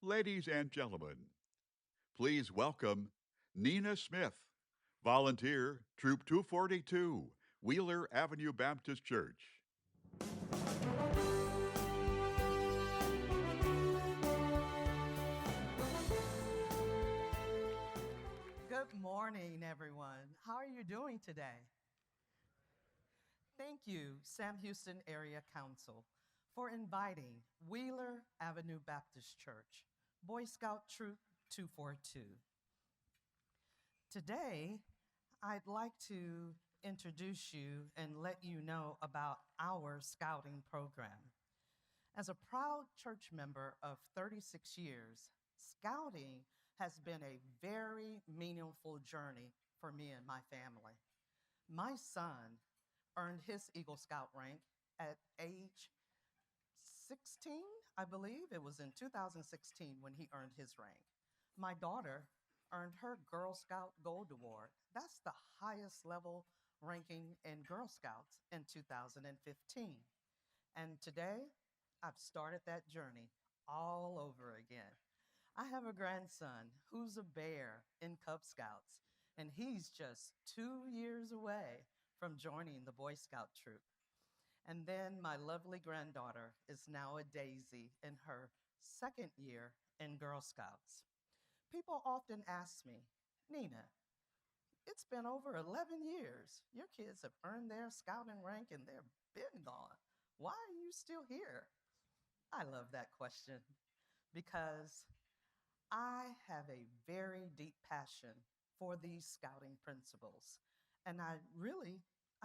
Ladies and gentlemen, please welcome Nina Smith, volunteer, Troop 242, Wheeler Avenue Baptist Church. Good morning, everyone. How are you doing today? Thank you, Sam Houston Area Council, for inviting Wheeler Avenue Baptist Church, Boy Scout Troop 242. Today, I'd like to introduce you and let you know about our scouting program. As a proud church member of 36 years, scouting has been a very meaningful journey for me and my family. My son earned his Eagle Scout rank at age 16, I believe. It was in 2016 when he earned his rank. My daughter earned her Girl Scout Gold Award. That's the highest level ranking in Girl Scouts in 2015. And today, I've started that journey all over again. I have a grandson who's a bear in Cub Scouts, and he's just 2 years away from joining the Boy Scout troop. And then my lovely granddaughter is now a daisy in her second year in Girl Scouts. People often ask me, Nina, it's been over 11 years. Your kids have earned their scouting rank and they're been gone. Why are you still here? I love that question because I have a very deep passion for these scouting principles. And I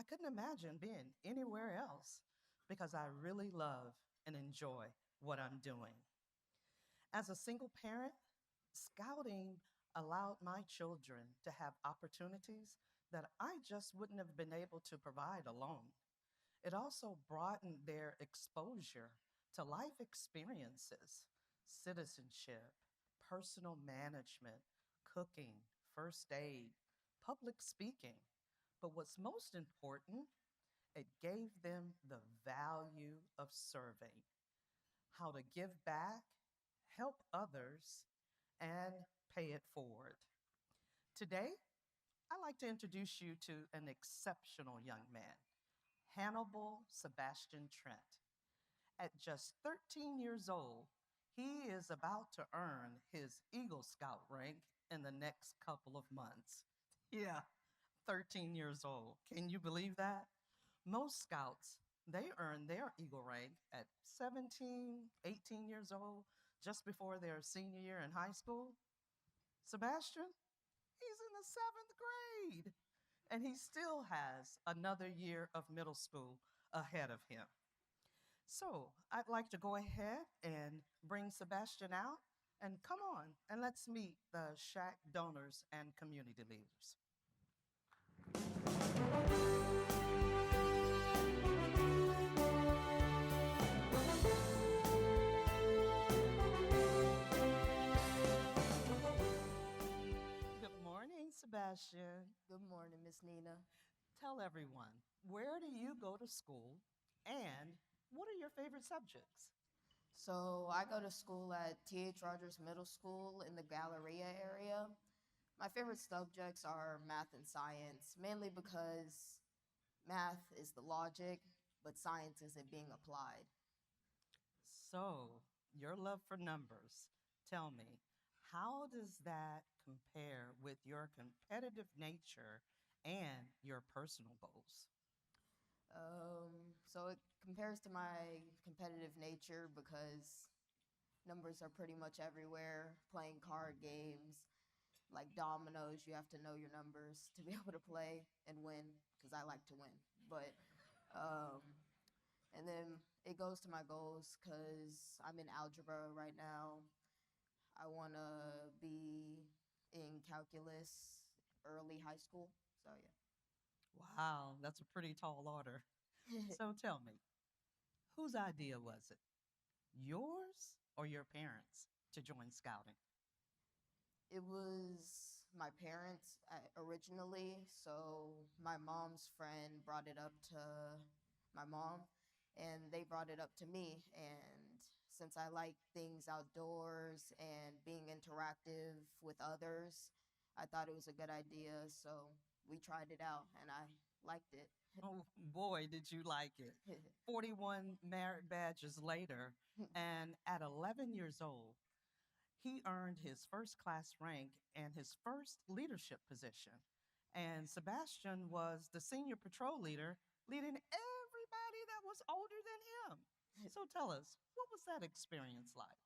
couldn't imagine being anywhere else because I really love and enjoy what I'm doing. As a single parent, scouting allowed my children to have opportunities that I just wouldn't have been able to provide alone. It also broadened their exposure to life experiences, citizenship, personal management, cooking, first aid, public speaking. But what's most important, it gave them the value of serving, how to give back, help others, and pay it forward. Today, I'd like to introduce you to an exceptional young man, Hannibal Sebastian Trent. At just 13 years old, he is about to earn his Eagle Scout rank in the next couple of months. Yeah, 13 years old. Can you believe that? Most scouts, they earn their Eagle rank at 17, 18 years old, just before their senior year in high school. Sebastian, he's in the seventh grade, and he still has another year of middle school ahead of him. So I'd like to go ahead and bring Sebastian out. And come on, and let's meet the shack donors and community leaders. Good morning, Sebastian. Good morning, Miss Nina. Tell everyone, where do you go to school and what are your favorite subjects? So I go to school at T.H. Rogers Middle School in the Galleria area. My favorite subjects are math and science, mainly because math is the logic, but science is it being applied. So, your love for numbers, tell me, how does that compare with your competitive nature and your personal goals? So it compares to my competitive nature because numbers are pretty much everywhere. Playing card games, like dominoes, you have to know your numbers to be able to play and win because I like to win. But um, and then it goes to my goals because I'm in algebra right now. I want to be in calculus early high school. So Wow, that's a pretty tall order. yeah. So tell me, whose idea was it? Yours or your parents to join scouting? It was my parents originally, so my mom's friend brought it up to my mom, and they brought it up to me. And since I like things outdoors and being interactive with others, I thought it was a good idea. So we tried it out and I liked it. Oh boy, did you like it. 41 merit badges later, and at 11 years old, he earned his first class rank and his first leadership position. And Sebastian was the senior patrol leader, leading everybody that was older than him. So tell us, what was that experience like?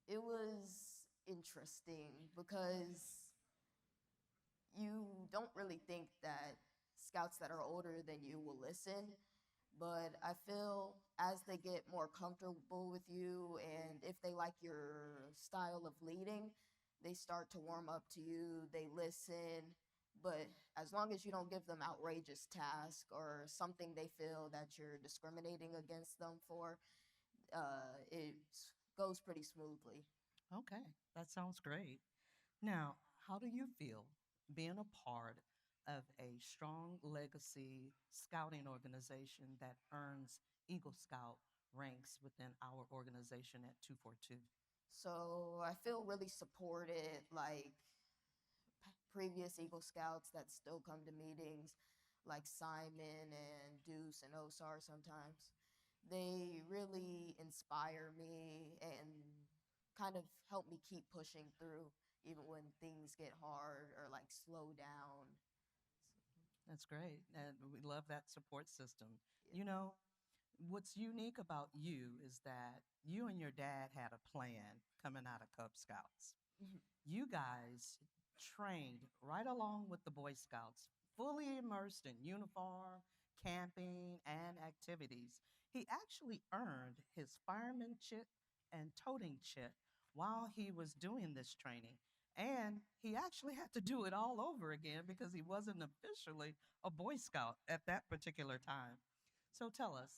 It was interesting because you don't really think that scouts that are older than you will listen. But I feel as they get more comfortable with you and if they like your style of leading, they start to warm up to you, they listen. But as long as you don't give them outrageous tasks or something they feel that you're discriminating against them for, it goes pretty smoothly. Okay, that sounds great. Now, how do you feel being a part of a strong legacy scouting organization that earns Eagle Scout ranks within our organization at 242? So I feel really supported, like previous Eagle Scouts that still come to meetings, like Simon and Deuce and Osar sometimes. They really inspire me and kind of help me keep pushing through, even when things get hard or like slow down. That's great. And we love that support system. Yeah. You know, what's unique about you is that you and your dad had a plan coming out of Cub Scouts. You guys trained right along with the Boy Scouts, fully immersed in uniform, camping, and activities. He actually earned his fireman chit and toting chit while he was doing this training. And he actually had to do it all over again because he wasn't officially a Boy Scout at that particular time. So tell us,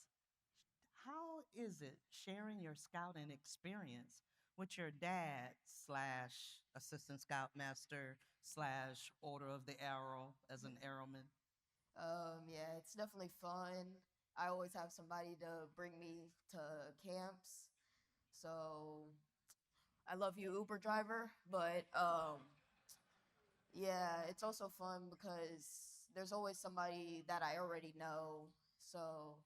how is it sharing your scouting experience with your dad slash assistant scoutmaster slash order of the arrow as an arrowman? Yeah, it's definitely fun. I always have somebody to bring me to camps. So I love you, Uber driver, but yeah, it's also fun because there's always somebody that I already know. So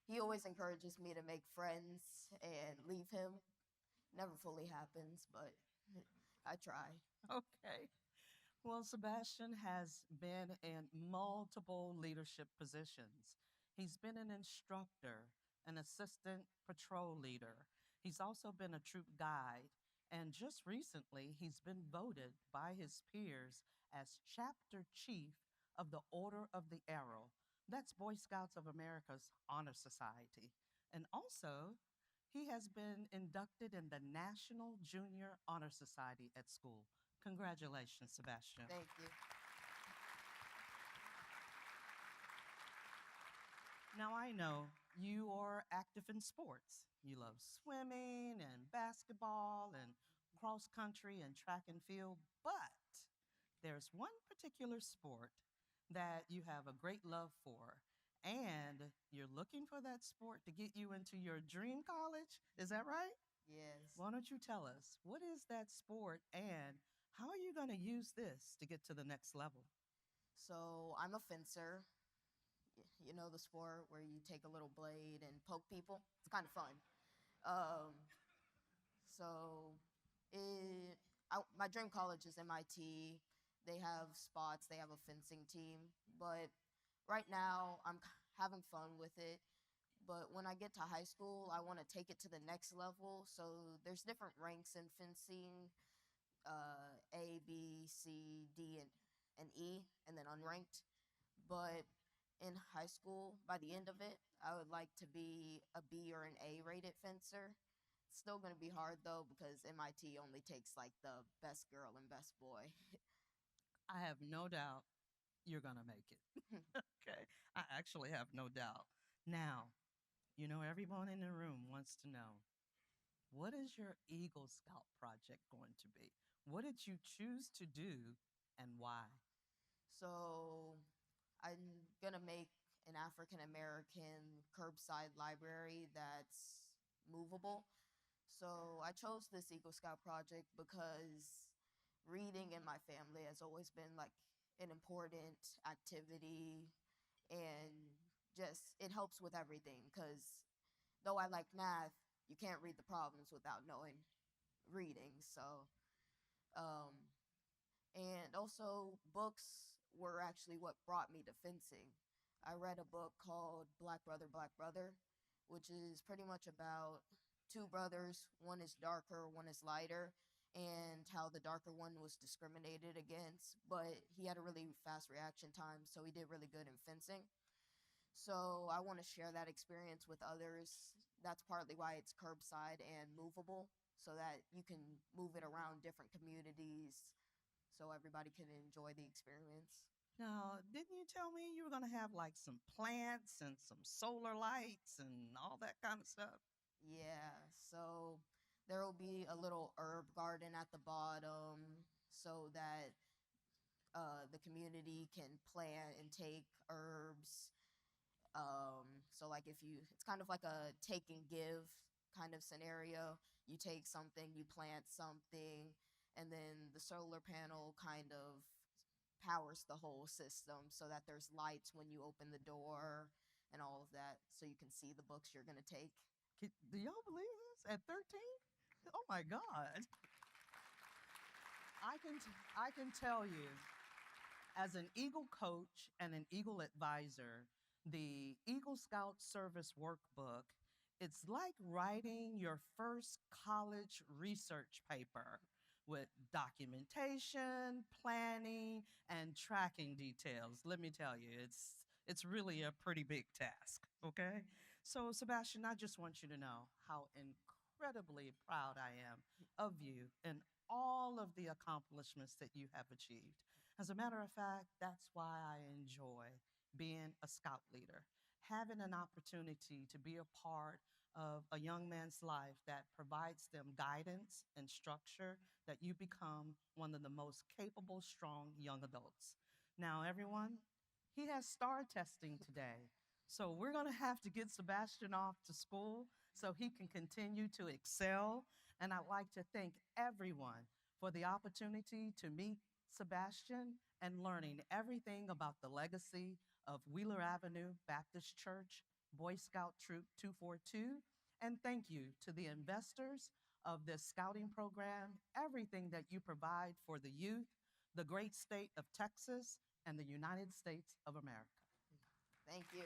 he always encourages me to make friends and leave him. Never fully happens, but I try. Okay. Well, Sebastian has been in multiple leadership positions. He's been an instructor, an assistant patrol leader. He's also been a troop guide. And just recently, he's been voted by his peers as chapter chief of the Order of the Arrow. That's Boy Scouts of America's honor society. And also, he has been inducted in the National Junior Honor Society at school. Congratulations, Sebastian. Thank you. Now, I know you are active in sports. You love swimming and basketball and cross country and track and field, but there's one particular sport that you have a great love for, and you're looking for that sport to get you into your dream college. Is that right? Yes. Why don't you tell us what is that sport and how are you going to use this to get to the next level? So I'm a fencer. You know the sport where you take a little blade and poke people? It's kind of fun. Um, so my dream college is MIT. They have spots, they have a fencing team. But right now, I'm having fun with it. But when I get to high school, I want to take it to the next level. So there's different ranks in fencing, A, B, C, D, and E, and then unranked. But in high school, by the end of it, I would like to be a B or an A rated fencer. It's still going to be hard though because MIT only takes like the best girl and best boy. I have no doubt you're going to make it. Okay. I actually have no doubt. Now, you know, everyone in the room wants to know, what is your Eagle Scout project going to be? What did you choose to do and why? So I'm going to make an African American curbside library that's movable. So I chose this Eagle Scout project because reading in my family has always been like an important activity, and just it helps with everything because though I like math, you can't read the problems without knowing reading. So um, and also books were actually what brought me to fencing. I read a book called Black Brother, which is pretty much about two brothers. One is darker, one is lighter, and how the darker one was discriminated against, but he had a really fast reaction time, so he did really good in fencing. So I want to share that experience with others. That's partly why it's curbside and movable, so that you can move it around different communities so everybody can enjoy the experience. Now, didn't you tell me you were going to have like some plants and some solar lights and all that kind of stuff? Yeah, so there will be a little herb garden at the bottom so that the community can plant and take herbs. So like if you, it's kind of like a take and give kind of scenario. You take something, you plant something, and then the solar panel kind of powers the whole system so that there's lights when you open the door and all of that, so you can see the books you're going to take. Do y'all believe this at 13? Oh my God. I can tell you, as an Eagle coach and an Eagle advisor, the Eagle Scout Service Workbook, it's like writing your first college research paper with documentation, planning, and tracking details. Let me tell you, it's really a pretty big task, okay? So, Sebastian, I just want you to know how incredibly proud I am of you and all of the accomplishments that you have achieved. As a matter of fact, that's why I enjoy being a scout leader, having an opportunity to be a part of a young man's life that provides them guidance and structure that you become one of the most capable, strong young adults. Now, everyone, he has STAR testing today. So we're going to have to get Sebastian off to school so he can continue to excel. And I'd like to thank everyone for the opportunity to meet Sebastian and learning everything about the legacy of Wheeler Avenue Baptist Church, Boy Scout Troop 242. And thank you to the investors of this scouting program, everything that you provide for the youth, the great state of Texas, and the United States of America. Thank you.